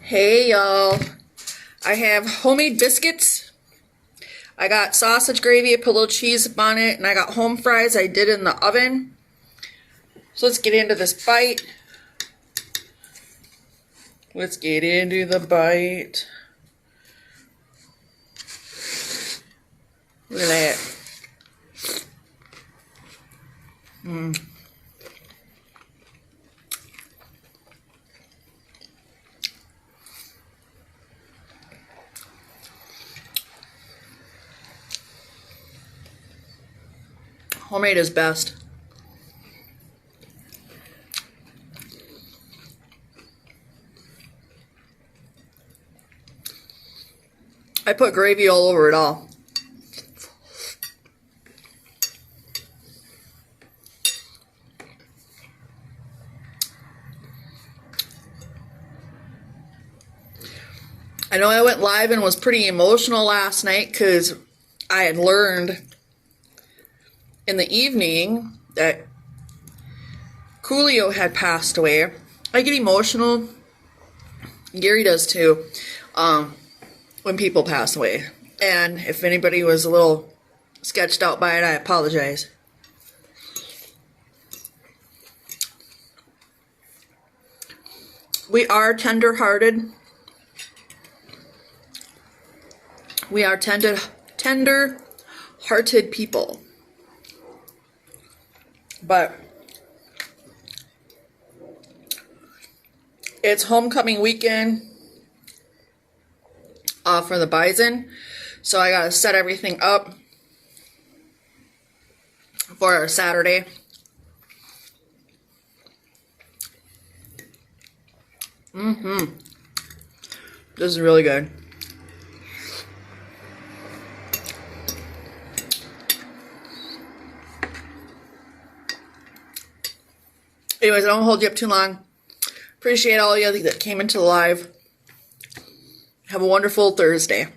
Hey y'all, I have homemade biscuits. I got sausage gravy, I put a little cheese on it, and I got home fries I did in the oven. So let's get into this bite. Let's get into the bite. Look at that. Homemade is best. I put gravy all over it all. I know I went live and was pretty emotional last night because I had learned in the evening that Coolio had passed away. I get emotional. Gary does too, when people pass away. And if anybody was a little sketched out by it, I apologize. We are tender-hearted. We are tender-hearted people. But it's homecoming weekend for the Bison, so I gotta set everything up for our Saturday. This is really good. Anyways, I don't hold you up too long. Appreciate all of you that came into the live. Have a wonderful Thursday.